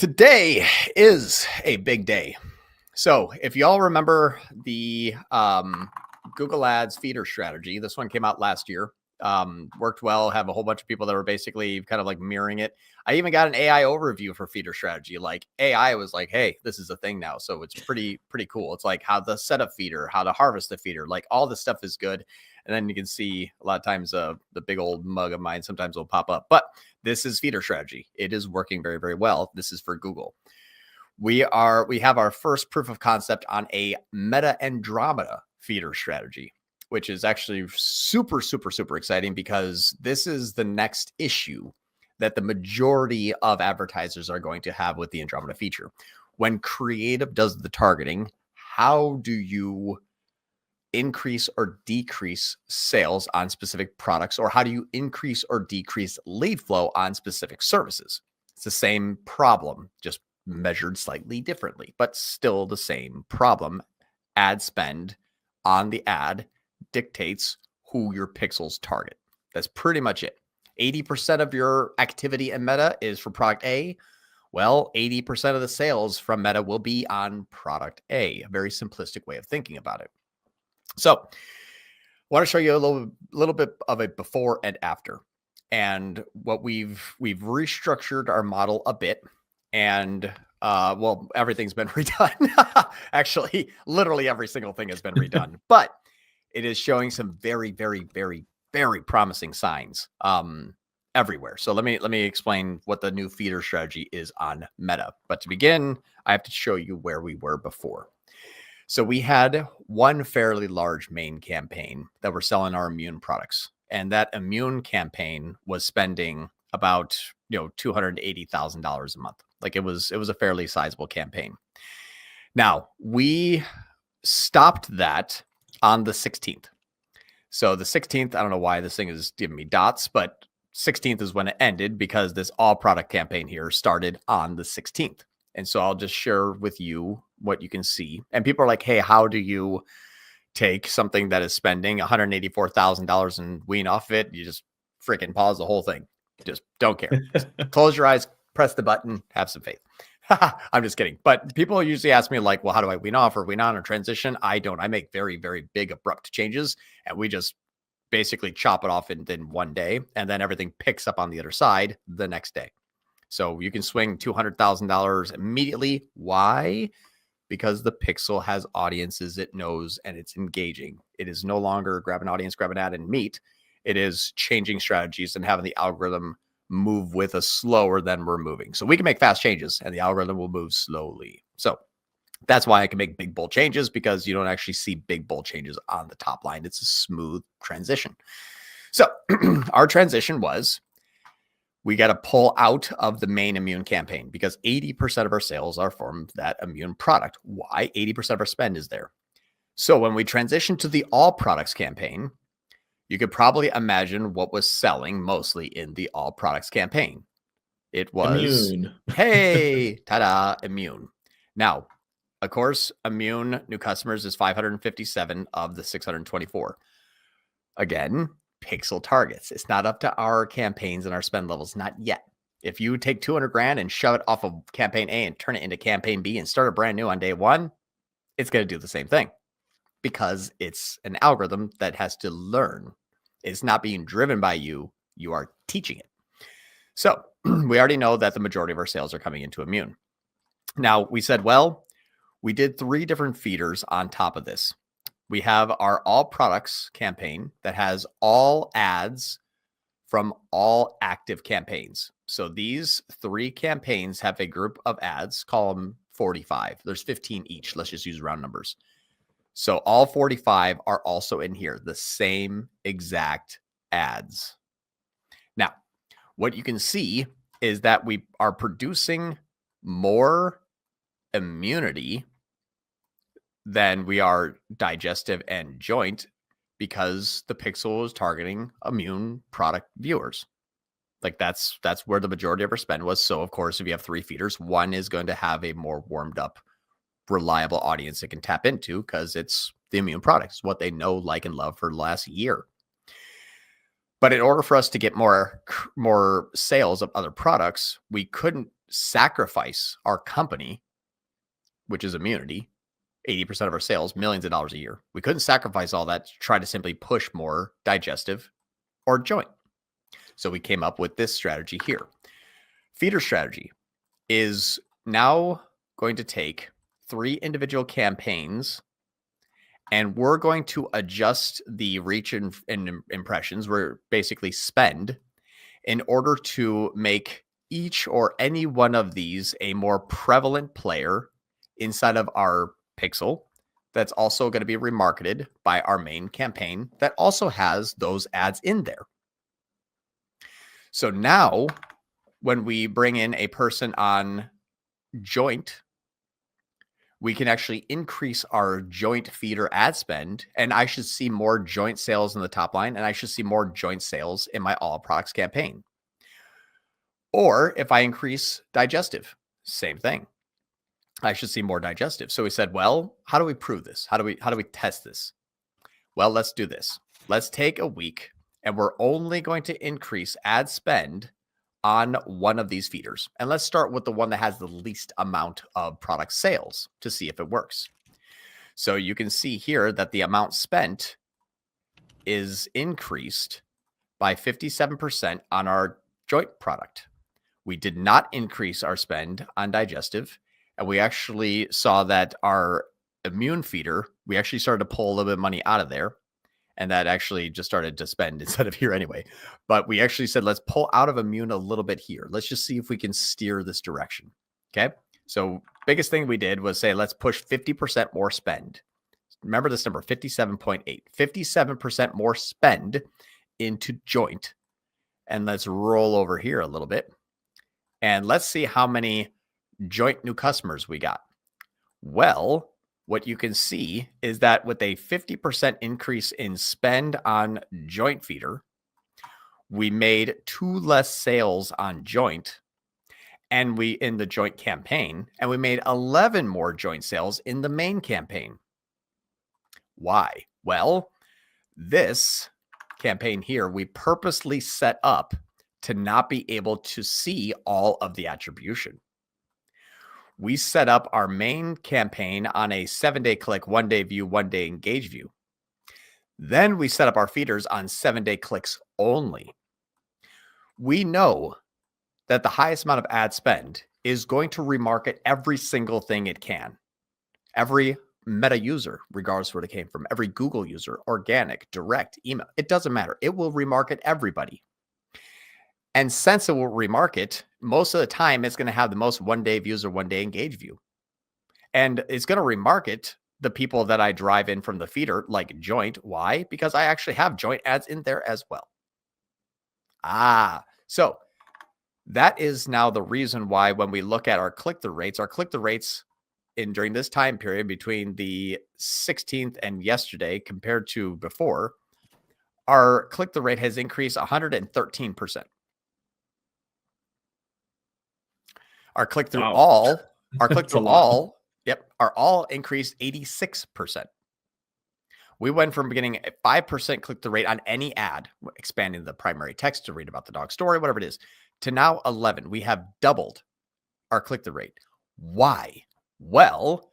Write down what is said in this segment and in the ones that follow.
Today is a big day. So if y'all remember the Google Ads feeder strategy, this one came out last year, worked well, have a whole bunch of people that were basically kind of like mirroring it. I even got an AI overview for feeder strategy. Like AI was like, hey, this is a thing now. So it's pretty cool. It's like how to set up feeder, how to harvest the feeder, like all this stuff is good. And then you can see a lot of times the big old mug of mine sometimes will pop up. But this is feeder strategy. It is working very, very well. This is for Google. We have our first proof of concept on a Meta Andromeda feeder strategy, which is actually super exciting because this is the next issue that the majority of advertisers are going to have with the Andromeda feature. When creative does the targeting, how do you increase or decrease sales on specific products, or how do you increase or decrease lead flow on specific services? It's the same problem, just measured slightly differently, but still the same problem. Ad spend on the ad dictates who your pixels target. That's pretty much it. 80% of your activity in Meta is for product A. Well, 80% of the sales from Meta will be on product A. A very simplistic way of thinking about it. So I want to show you a little bit of a before and after. And what we've restructured our model a bit. And well, everything's been redone. Actually, literally every single thing has been redone. But it is showing some very promising signs everywhere. So let me explain what the new feeder strategy is on Meta. But to begin, I have to show you where we were before. So we had one fairly large main campaign that we're selling our immune products. And that immune campaign was spending about, $280,000 a month. Like it was a fairly sizable campaign. Now we stopped that on the 16th. So the 16th, I don't know why this thing is giving me dots, but 16th is when it ended because this all product campaign here started on the 16th. And so I'll just share with you what you can see. And people are like, hey, how do you take something that is spending $184,000 and wean off of it? You just freaking pause the whole thing. Just don't care. Just close your eyes, press the button, have some faith. I'm just kidding. But people usually ask me like, well, how do I wean off or wean on or transition? I don't. I make very big, abrupt changes. And we just basically chop it off in one day. And then everything picks up on the other side the next day. So you can swing $200,000 immediately. Why? Because the pixel has audiences it knows and it's engaging. It is no longer grab an audience, grab an ad and meet. It is changing strategies and having the algorithm move with us slower than we're moving. So we can make fast changes and the algorithm will move slowly. So that's why I can make big, bold changes, because you don't actually see big, bold changes on the top line. It's a smooth transition. So our transition was, we got to pull out of the main immune campaign because 80% of our sales are from that immune product. Why? 80% of our spend is there. So when we transition to the all products campaign, you could probably imagine what was selling mostly in the all products campaign. It was immune. Hey, ta-da, immune. Now, of course, immune new customers is 557 of the 624. Again, pixel targets. It's not up to our campaigns and our spend levels, not yet. If you take 200 grand and shove it off of campaign A and turn it into campaign B and start a brand new on day one, it's going to do the same thing because it's an algorithm that has to learn. It's not being driven by you. You are teaching it. So we already know that the majority of our sales are coming into immune. Now we said, well, we did 3 different feeders on top of this. We have our all products campaign that has all ads from all active campaigns. So these 3 campaigns have a group of ads, call them 45. There's 15 each. Let's just use round numbers. So all 45 are also in here, the same exact ads. Now, what you can see is that we are producing more immunity than we are digestive and joint because the pixel is targeting immune product viewers. Like that's where the majority of our spend was. So of course, if you have 3 feeders, one is going to have a more warmed up, reliable audience it can tap into because it's the immune products, what they know, like, and love for the last year. But in order for us to get more sales of other products, we couldn't sacrifice our company, which is immunity, 80% of our sales, millions of dollars a year. We couldn't sacrifice all that to try to simply push more digestive or joint. So we came up with this strategy here. Feeder strategy is now going to take 3 individual campaigns, and we're going to adjust the reach and impressions, we're basically spend, in order to make each or any one of these a more prevalent player inside of our pixel that's also going to be remarketed by our main campaign that also has those ads in there. So now when we bring in a person on joint, we can actually increase our joint feeder ad spend, and I should see more joint sales in the top line, and I should see more joint sales in my all products campaign. Or if I increase digestive, same thing. I should see more digestive. So we said, well, how do we prove this? How do we test this? Well, let's do this. Let's take a week, and we're only going to increase ad spend on one of these feeders. And let's start with the one that has the least amount of product sales to see if it works. So you can see here that the amount spent is increased by 57% on our joint product. We did not increase our spend on digestive. And we actually saw that our immune feeder, we actually started to pull a little bit of money out of there. And that actually just started to spend instead of here anyway. But we actually said, let's pull out of immune a little bit here. Let's just see if we can steer this direction. Okay. So biggest thing we did was say, let's push 50% more spend. Remember this number, 57.8, 57% more spend into joint. And let's roll over here a little bit. And let's see how many joint new customers we got. Well, what you can see is that with a 50% increase in spend on joint feeder, we made 2 less sales on joint and we in the joint campaign, and we made 11 more joint sales in the main campaign. Why? Well, this campaign here, we purposely set up to not be able to see all of the attribution. We set up our main campaign on a 7-day click, 1-day view, 1-day engage view. Then we set up our feeders on 7-day clicks only. We know that the highest amount of ad spend is going to remarket every single thing it can. Every Meta user, regardless of where it came from, every Google user, organic, direct, email, it doesn't matter. It will remarket everybody. And since it will remarket, most of the time it's going to have the most 1-day views or 1-day engage view. And it's going to remarket the people that I drive in from the feeder like joint. Why? Because I actually have joint ads in there as well. So that is now the reason why when we look at our click-through rates during this time period between the 16th and yesterday compared to before, our click-through rate has increased 113%. Our click-through all increased 86%. We went from getting a 5% click-through rate on any ad, expanding the primary text to read about the dog story, whatever it is, to now 11. We have doubled our click-through rate. Why? Well,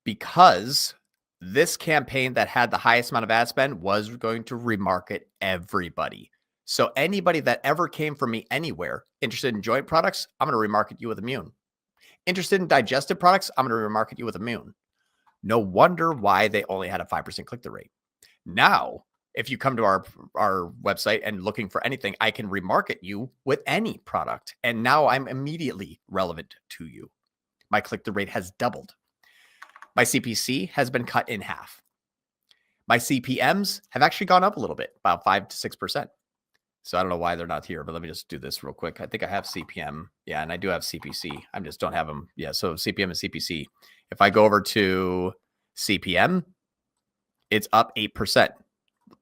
because this campaign that had the highest amount of ad spend was going to remarket everybody. So anybody that ever came from me anywhere interested in joint products, I'm going to remarket you with immune. Interested in digestive products, I'm going to remarket you with immune. No wonder why they only had a 5% click-through rate. Now, if you come to our website and looking for anything, I can remarket you with any product. And now I'm immediately relevant to you. My click-through rate has doubled. My CPC has been cut in half. My CPMs have actually gone up a little bit, about 5 to 6%. So I don't know why they're not here, but let me just do this real quick. I think I have CPM. Yeah, and I do have CPC. I just don't have them. Yeah, so CPM and CPC. If I go over to CPM, it's up 8%.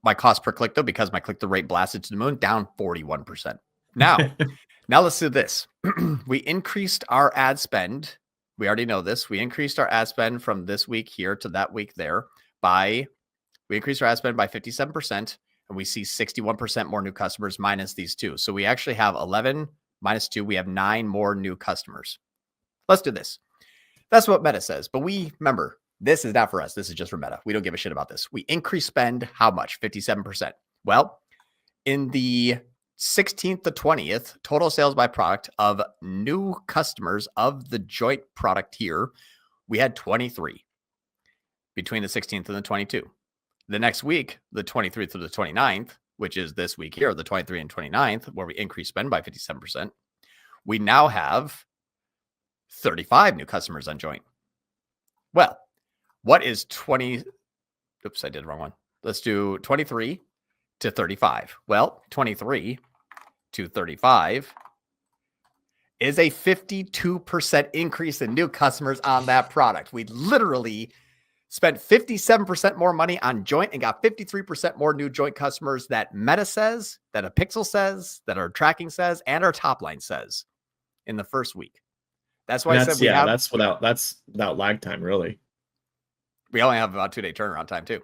My cost per click, though, because my click-through rate blasted to the moon, down 41%. Now let's do this. We increased our ad spend. We already know this. We increased our ad spend from this week here to that week there we increased our ad spend by 57%. And we see 61% more new customers minus these two. So we actually have 11 -2, we have 9 more new customers. Let's do this. That's what Meta says. But we remember, this is not for us. This is just for Meta. We don't give a shit about this. We increase spend how much? 57%. Well, in the 16th to 20th, total sales by product of new customers of the joint product here, we had 23 between the 16th and the 22. The next week, the 23rd to the 29th, which is this week here, the 23 and 29th, where we increase spend by 57%, we now have 35 new customers on joint. Well, what is 20? Oops, I did the wrong one. Let's do 23 to 35. Well, 23 to 35 is a 52% increase in new customers on that product. We literally spent 57% more money on joint and got 53% more new joint customers that Meta says, that a pixel says, that our tracking says, and our top line says in the first week. That's why I said that's without lag time, really. We only have about 2-day turnaround time too.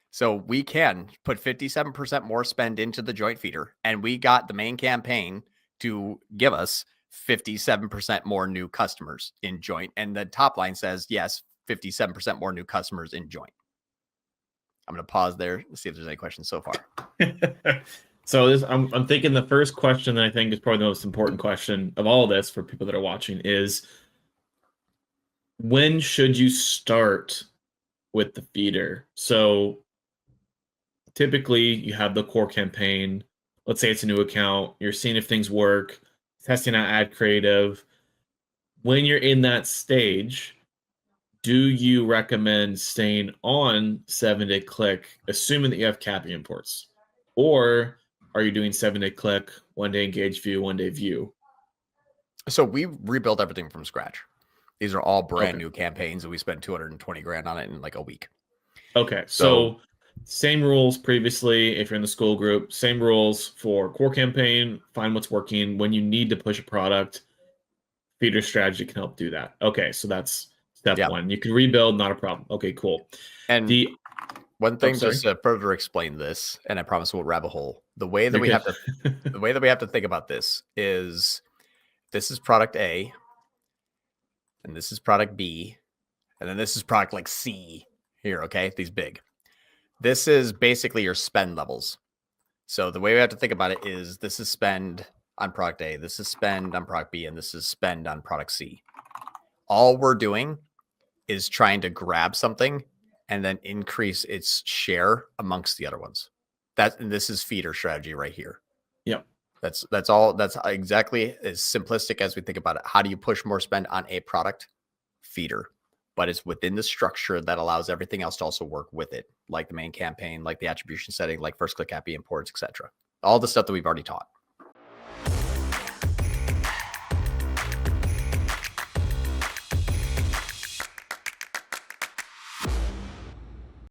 So we can put 57% more spend into the joint feeder, and we got the main campaign to give us 57% more new customers in joint. And the top line says, yes, 57% more new customers in joint. I'm going to pause there and see if there's any questions so far. So I'm thinking the first question that I think is probably the most important question of all of this for people that are watching is, when should you start with the feeder? So typically you have the core campaign. Let's say it's a new account. You're seeing if things work, testing out ad creative. When you're in that stage, do you recommend staying on 7-day click, assuming that you have capping imports? Or are you doing 7-day click, 1-day engage view, 1-day view? So we rebuilt everything from scratch. These are all brand new campaigns, and we spent 220 grand on it in like a week. Okay. So same rules previously, if you're in the school group, same rules for core campaign, find what's working. When you need to push a product, feeder strategy can help do that. Okay. So that's step one. You can rebuild, not a problem. Okay, cool. And one thing, just to further explain this, and I promise we'll grab a hole. The way that we have to think about this is product A, and this is product B, and then this is product like C here. Okay, these big. This is basically your spend levels. So the way we have to think about it is, this is spend on product A, this is spend on product B, and this is spend on product C. All we're doing is trying to grab something and then increase its share amongst the other ones. And this is feeder strategy right here. Yep. That's all. That's exactly as simplistic as we think about it. How do you push more spend on a product? Feeder. But it's within the structure that allows everything else to also work with it, like the main campaign, like the attribution setting, like first click API imports, etc. All the stuff that we've already taught.